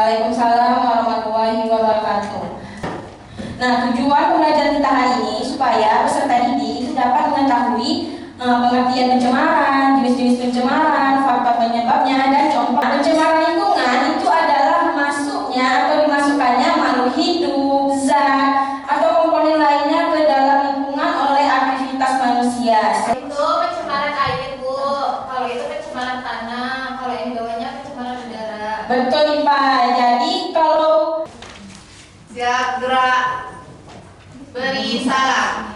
Waalaikumsalam warahmatullahi wabarakatuh. Nah, tujuan pembelajaran kita hari ini supaya peserta didik itu dapat mengetahui pengertian pencemaran, jenis-jenis pencemaran, faktor penyebabnya, dan contoh. Pencemaran lingkungan itu adalah masuknya atau dimasukkannya makhluk hidup, zat, atau komponen lainnya ke dalam lingkungan oleh aktivitas manusia. Itu pencemaran air, Bu. Kalau itu pencemaran tanah, kalau yang bawahnya pencemaran udara. Betul nih Pak. Jadi kalau siap gerak. Beri salam.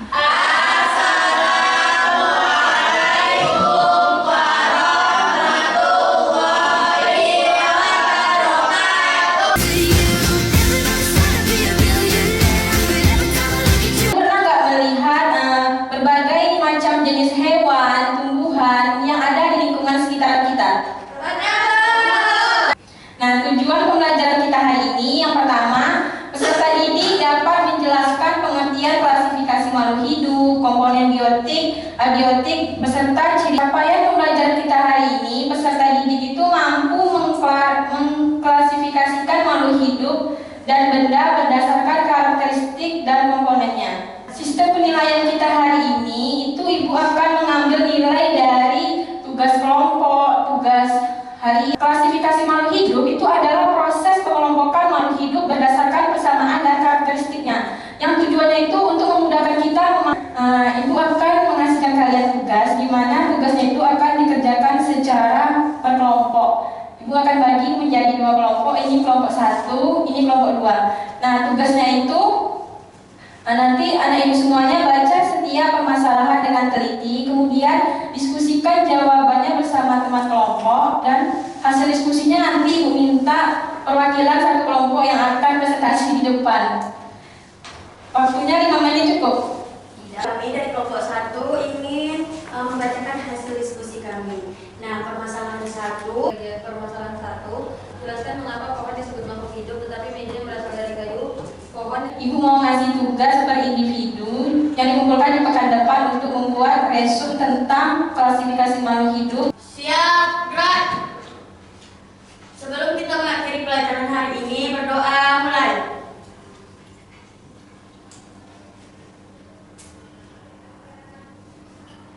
tujuan pembelajaran kita hari ini yang pertama, peserta didik dapat menjelaskan pengertian klasifikasi makhluk hidup, komponen biotik, abiotik, beserta ciri. Capaian pembelajaran kita hari ini, peserta didik itu mampu mengklasifikasikan makhluk hidup dan benda berdasarkan karakteristik dan komponennya. Sistem penilaian kita hari ini itu Ibu akan mengambil nilai dari tugas kelompok, tugas hari. Klasifikasi makhluk hidup itu adalah proses pengelompokan makhluk hidup berdasarkan persamaan dan karakteristiknya. Yang tujuannya itu untuk memudahkan kita. Ibu akan mengasihkan kalian tugas, di mana tugasnya itu akan dikerjakan secara per kelompok. Ibu akan bagi menjadi 2 kelompok. Ini kelompok 1, ini kelompok 2. Nah, tugasnya itu nanti anak ibu semuanya baca setiap permasalahan dengan teliti, kemudian diskusikan jawabannya bersama teman kelompok, dan hasil diskusinya nanti ibu minta perwakilan satu kelompok yang akan presentasi di depan. Waktunya 5 menit cukup. Kami dari kelompok 1 ingin membacakan hasil diskusi kami. Nah, permasalahan 1. Permasalahan 1, jelaskan mengapa pohon disebut makhluk hidup tetapi media berasal dari kayu. Pohon. Ibu mau ngasih tugas per individu yang dikumpulkan di pekan depan untuk membuat resume tentang klasifikasi makhluk hidup. Siap, gerak. Sebelum kita mengakhiri pelajaran hari ini, berdoa mulai.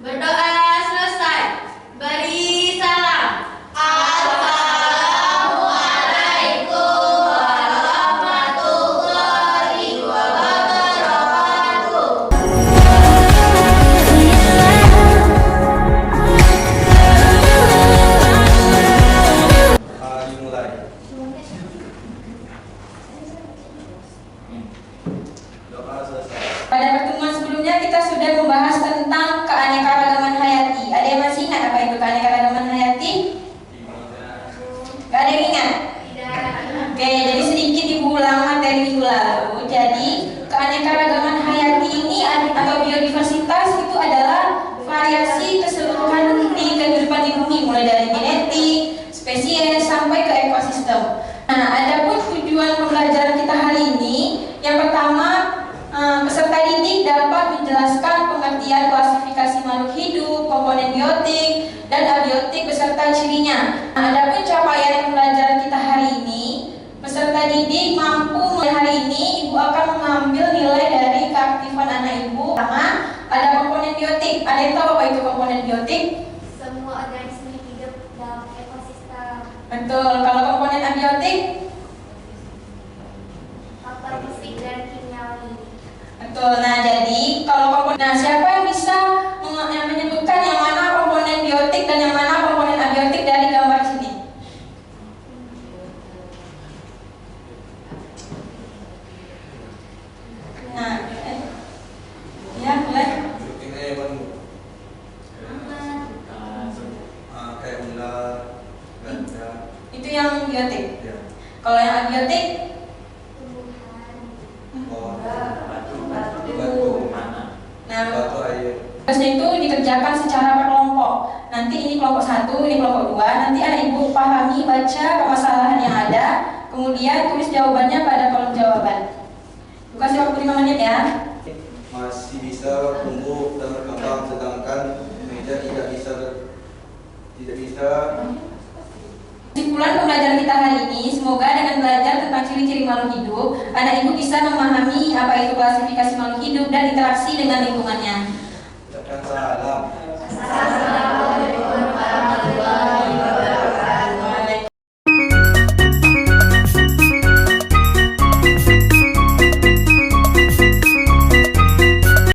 Berdoa selesai. Beri salam. Pada pertemuan sebelumnya kita sudah membahas tentang keanekaragaman hayati. Ada yang masih ingat apa itu keanekaragaman hayati? Gak ada yang ingat? Oke, jadi sedikit Ibu ulang materi minggu lalu. Jadi keanekaragaman hayati ini atau biodiversitas itu adalah variasi keseluruhan di kehidupan di bumi, mulai dari genetik, spesies sampai ke ekosistem. Nah, adapun tujuan pembelajaran kita hari ini, yang pertama, peserta didik dapat menjelaskan pengertian klasifikasi makhluk hidup, komponen biotik, dan abiotik beserta cirinya. Nah, adapun capaian pembelajaran kita hari ini, peserta didik mampu. Hari ini Ibu akan mengambil nilai dari keaktifan anak Ibu. Pertama, ada komponen biotik. Ada yang tahu apa itu komponen biotik? Semua organisme hidup dalam ekosistem. Betul. Kalau komponen abiotik? Faktor fisik dan kimiawi. Betul. Nah, jadi kalau komponen, nah siapa yang bisa menyebutkan yang mana komponen biotik dan yang mana komponen abiotik dari gambar sini? Nah, ya mulai. Kayak ular, ganja. Itu yang biotik. Ya. Kalau yang abiotik? Batu mana? Nah, Batu air. tugasnya itu dikerjakan secara per kelompok. Nanti ini kelompok 1, ini kelompok 2. Nanti anak ibu pahami, baca permasalahan yang ada, kemudian tulis jawabannya pada kolom jawaban. Ibu kasih waktu 5 menit ya. Masih bisa tumbuh dan berkembang, sedangkan meja tidak bisa. Kesimpulan pembelajaran kita hari ini, semoga dengan belajar makhluk hidup, anak ibu bisa memahami apa itu klasifikasi makhluk hidup dan interaksi dengan lingkungannya. Ucapkan salam. Salam.